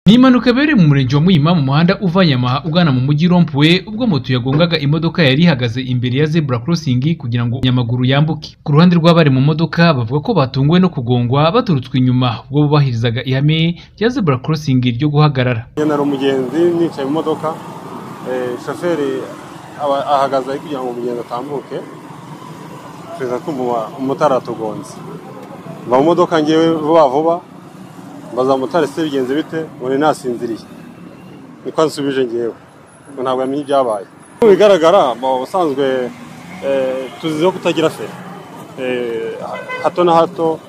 Ni impanuka yabereye mu murenge wa Muhima mu muhanda uva Nyamaha ugana mu mujyi Rompuwe ubwo moto yagongaga imodoka yari ihagaze imbere ya zebra crossing kugira ngo nyamaguru yambuke. Ku ruhande rw'abari mu modoka bavuga ko batunguwe no kugongwa baturutswe inyuma ubwo bubahirizaga ihame rya zebra crossing ryo guhagarara. Nari umugenzi nicaye mu modoka, shoferi ahagaze kugira ngo umugenzi atambuke, tweza kumva umutara atugonze. Mu modoka ngewe vuba baza mutare se bigenze bite ngo ni nasinziriye, niko nsubije ngewe ngo ntabwo yamenye ibyabaye. Bigaragara mu busanzwe tuziho kutagira feri, hato na hato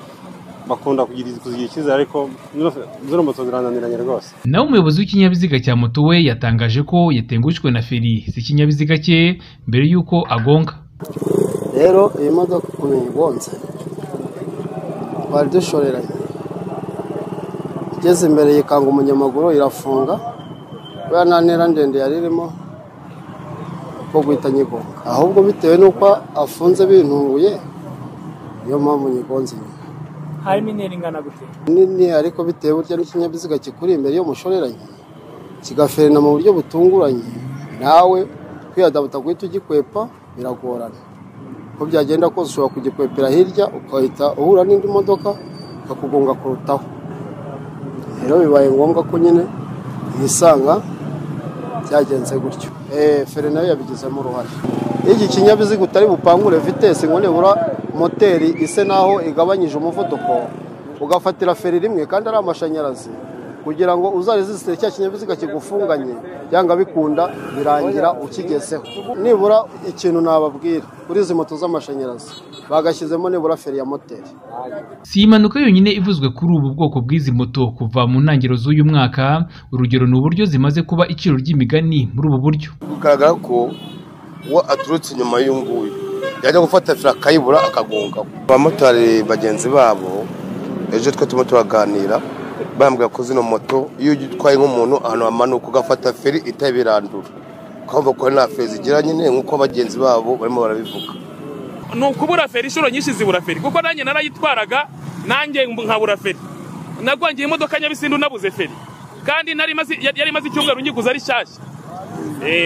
bakunda kugira icyizere ariko zino moto zirananiranye rwose. Nawe umuyobozi w'ikinyabiziga cya moto we yatangaje ko yatengushwe na feri z'ikinyabiziga cye mbere y'uko agonga. Rero iyi modoka kumenya igonze twari dushoreranye, igeze imbere yikanga umunyamaguru irafunga, kubera nta ntera ndende yari irimo ko guhita nyigonga, ahubwo bitewe n'uko afunze bintunguye niyo mpamvu nyigonze. Harimo intera ingana gute? Nini, ariko bitewe burya n'ikinyabiziga kikuri imbere yo mushoreranye kigaferena mu buryo butunguranye, nawe kwiyadabuta guhita ugikwepa biragorana. Ko byagenda kose ushobora kugikwepera hirya ukahita uhura n'indi modoka ikakugonga kurutaho. Rero bibaye ngombwa ko nyine nisanga byagenze gutyo. Feri nayo yabigizemo uruhare. Iki kinyabiziga utari bupangure vitesse ngo nebura moteri ise naho igabanyije umuvuduko ugafatira feri rimwe kandi ari amashanyarazi, kugira ngo uzaresiste cya kinyabiziga kigufunganye byanga bikunda birangira ukigezeho. Nibura ikintu nababwira kuri izi moto z'amashanyarazi bagashyizemo nibura feri ya moteri. Si impanuka yonyine ivuzwe kuri ubu bwoko bw'izi moto kuva mu ntangiriro z'uyu mwaka. Urugero ni uburyo zimaze kuba iciro ry'imigani muri ubu buryo. Bigaragara ko uwo aturutse inyuma y'unguyu yajya gufata feri akayibura akagonga. Abamotari bagenzi babo ejo twe turimo turaganira bambwira ko zino moto iyo utwaye nk'umuntu ahantu hamanuka ugafata feri itabirandura ukumva ko nta feri zigira nyine nk'uko abagenzi babo barimo barabivuga. Ni ukubura feri inshuro nyinshi zibura feri, kuko nanjye narayitwaraga nanjye nkabura feri. Nagwangiye imodoka Nyabisindu nabuze feri kandi yari maze icyumweru ngikuza ari shyashya.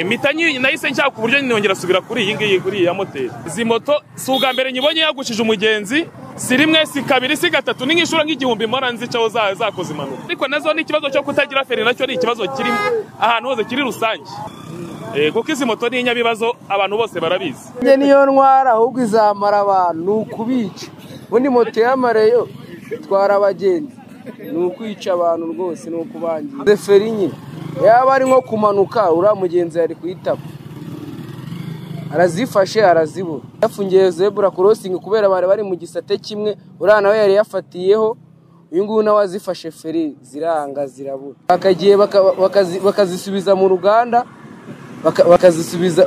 Mitanyi nahise nshaka ku buryo nongera subira kuri iyi ngiyi kuri ya moteri. Izi moto si ubwa mbere nyibonye yagushije umugenzi, si rimwe si kabiri si gatatu, ni nk'inshuro nk'igihumbi mbona nzicaho zakoze impanuka. Ariko nazo ni ikibazo cyo kutagira feri, nacyo ni ikibazo kiri ahantu hose kiri rusange. Kuko izi moto ni inyabibazo abantu bose barabizi. Njye niyo ntwara ahubwo izamara abantu, ni ukubica. Ubundi moto y'amareyo itwara abagenzi, ni ukwica abantu rwose, ni ukubangiza. Feri nyine yaba ari nko kumanuka uriya mugenzi yari kuyitaba, arazifashe arazibura. Yafungiye zebra crossing kubera bari mu gisate kimwe, uriya nawe yari yafatiyeho, uyu nguyu nawe azifashe feri ziranga zirabura. Bakagiye bakazisubiza mu ruganda,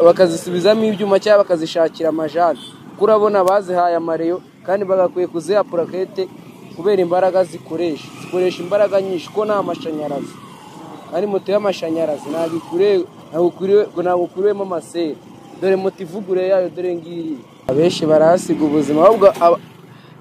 bakazisubizamo ibyuma cyangwa bakazishakira amajani. Kurabona bazihaye amareyo kandi bagakwiye kuziha purakete kubera imbaraga zikoresha imbaraga nyinshi ko nta mashanyarazi. Ari moto y'amashanyarazi ntabwo kuriwemo amaseri, dore moto ivugure yayo dore ngiri. Abenshi barahasiga ubuzima, ahubwo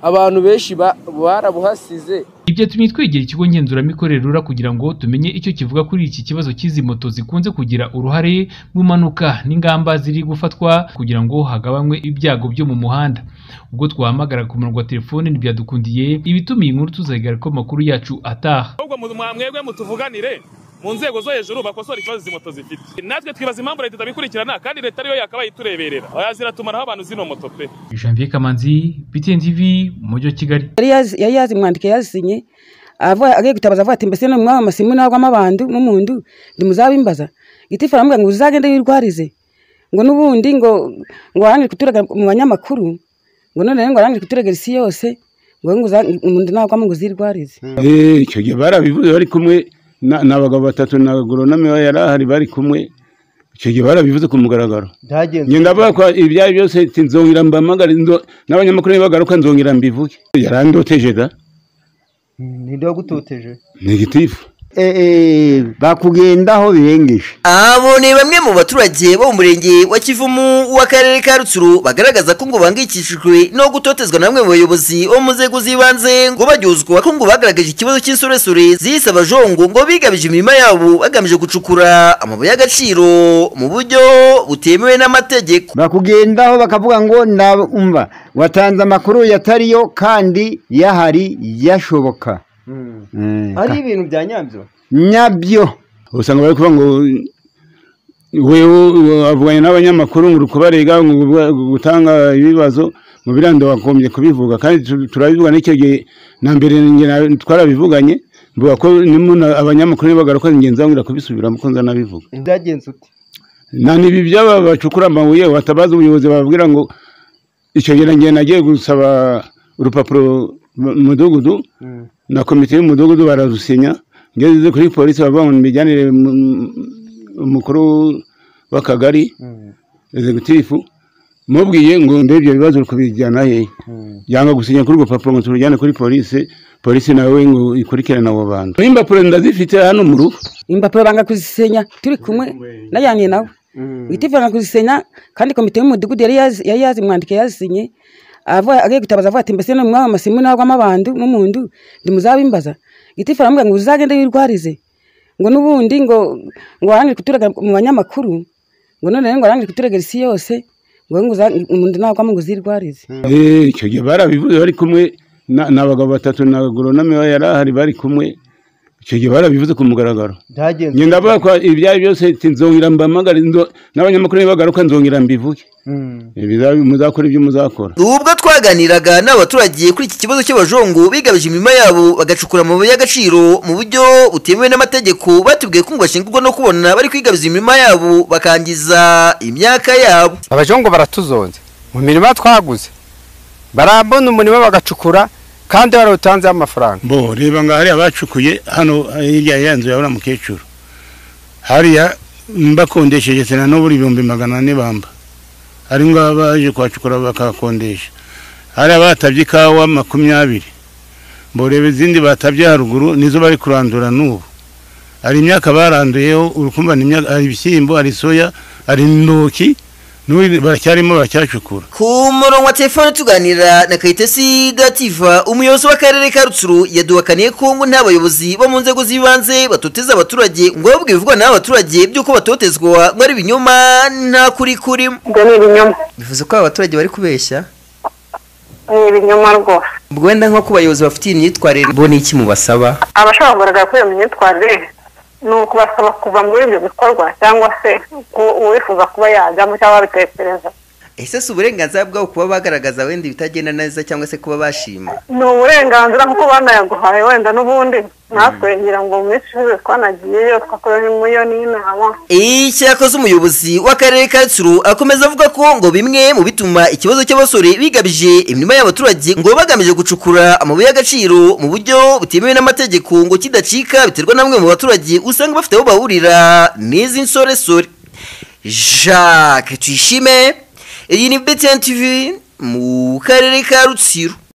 abantu benshi barabuhasize. Ibyo tumye twegera ikigo ngenzuramikorere RURA kugira ngo tumenye icyo kivuga kuri iki kibazo cy'izi moto zikunze kugira uruhare mu mpanuka n'ingamba ziri gufatwa kugira ngo hagabanywe ibyago byo mu muhanda. Ubwo twahamagara ku murongo wa telefone ntibyadukundiye, ibitumiye inkuru tuzayigaragara ko amakuru yacu ataha. Ahubwo mwebwe mutuvuganire mu nzego zo hejuru bakosora ikibazo izi moto zifite. Natwe twibaza impamvu leta itabikurikirana kandi leta ariyo yakabaye itureberera. Ziratumaraho abantu zino moto pe. Janvier Kamanzi, BTN TV, mu mujyi wa Kigali. Yari yazimwandike yazinye agiye gutabaza avuga ati mbese no mwaba masimu nagwamo abantu n'umundu ndimuzabimbaza. Gitifu aramubwira ngo uzagende wirwarize, ngo nubundi ngo warangire kuturaga mu banyamakuru, ngo none ngo warangire kuturaga isi yose, ngo umuntu nagwamo ngo uzirwarize. Icyo gihe barabivuze bari kumwe n'abagabo batatu na agronome yari ahari bari kumwe. Icyo gihe barabivuze ku mugaragaro. Ngenda bakwa ibyaye byose nzongera mbamagara n'abanyamakuru bagaruka nzongera mbivuge. Yarandoteje da. Ni ndo gutoteje. Negative. bakugendaho birengeje. Abo ni bamwe mu baturage bo mu murenge wa Kivumu w'akarere ka Rutsiro bagaragaza ko ngo bangikishijwe no gutotezwa namwe mu bayobozi bo mu nzego z'ibanze ngo baryozwa ko ngo bagaragaje ikibazo cy'insoresore zisa abajongo ngo bigabije imirima yabo bagamije gucukura amabuye y'agaciro mu buryo butemewe n'amategeko. Bakugendaho bakavuga ngo ndumva watanze amakuru yatariyo kandi yahari yashoboka. Ari ibintu bya nyabyo usanga bari kuvuga ngo wewe avuganye n'abanyamakuru ngo kubarega ngo gutanga ibibazo mu birando wakombye kubivuga kandi turabivuga n'icyo gihe na mbere twarabivuganye mvuga ko abanyamakuru bagaruka ingenzi zangira kubisubiramo ko nzanabivuga. Byagenze ute? Nibi byaba bacukura amabuye watabaza ubuyobozi bababwira ngo icyo gihe nagiye gusaba urupapuro mudugudu na komite y'umudugudu bararusinya ngeze kuri polisi bavuga ngo mbijyanire umukuru w'akagari executive mubwiye ngo ndebye bibazo kubijyana he yanga gusinya kuri urupapuro ngo turujyane kuri polisi nawe ngo ikurikirane abo bantu. Impapuro ndazifite hano mu rugo. Impapuro banga kuzisenya turi kumwe najyanye nawe gitifu banga kuzisenya kandi komite y'umudugudu yari yazimwandike yazinye agiye gutabaza avuga ati mbese no mwaba masimu nagwa amabandu mu mundu ndimuzabimbaza gitifu aramubwira ngo uzagende wirwarize ngo nubundi ngo arangire kuturaga mu banyamakuru ngo none ngo arangire kuturega isi yose ngo umuntu nagwa mu nguzirwarize. Icyo gihe barabivuze bari kumwe n'abagabo batatu na agronome yari ahari bari kumwe icyo gihe barabivuze ku mugaragaro. Nge ndavuga ko ibyaye byose nzongera mbamagara n'abanyamakuru bagaruka nzongera mbivuge muzakora ibyo muzakora. Ubwo twaganiraga n'abaturage kuri iki kibazo cy'abajongo bigabije imirima yabo bagacukura amabuye y'agaciro mu buryo butemewe n'amategeko batubwiye ko ngo bashingurwa no kubona bari kwigabiza imirima yabo bakangiza imyaka yabo. Abajongo baratuzonze mu mirima twaguze barabona umurima bagacukura kandi barawutanze amafaranga. Reba ngo hariya bacukuye hano hirya yanzu ya mukecuru hariya mbakondesheje sena no buri 200 bamba ari ngo baje kwacukura bakakondesha hariya batabye ikawa 20 reba izindi batabye haruguru nizo bari kurandura n'ubu ari imyaka baranduyeho urukumva n'imyaka ari ibishyimbo ari soya ari ndoki baracyarimo baracyacukura. Ku murongo wa telefone tuganira na Kayitesi Dativa umuyobozi w'akarere ka Rutsiro yaduhakaniye ko ngo nta bayobozi bo mu nzego z'ibanze batoteza abaturage ngo babwe bivugwa n'abaturage byuko batotezwa ngo ari ibinyoma nta kuri kurimo. Ni ibinyoma. Bivuze ko abaturage bari kubeshya. Ni ibinyoma rwose. Ubwo wenda nko ku bayobozi bafitiye imyitwarire bo ni iki mubasaba? Abashaka kugaragara ko iyo myitwarire nuko basaba kuva muri ibyo bikorwa cyangwa se uwifuza kuba yajyamo cyangwa bitekereza. Ese si uburenganzira bwabo kuba bagaragaza wenda ibitagenda neza cyangwa se kuba bashima? Ni uburenganzira kuko banayaguhaye wenda n'ubundi natwe ngira ngo mu minsi ishize twanagiyeyo twakoranye muyo n'inama. Icyakoze umuyobozi w'akarere ka Rutsiro akomeza avuga ko ngo bimwe mu bituma ikibazo cy'abasore bigabije imirima y'abaturage ngo bagamije gucukura amabuye y'agaciro mu buryo butemewe n'amategeko ngo kidacika biterwa namwe mu baturage usanga bafite aho bahurira n'izi nsoresore. Jacques Tuyishime, iyi ni BTN TV mu karere ka Rutsiro.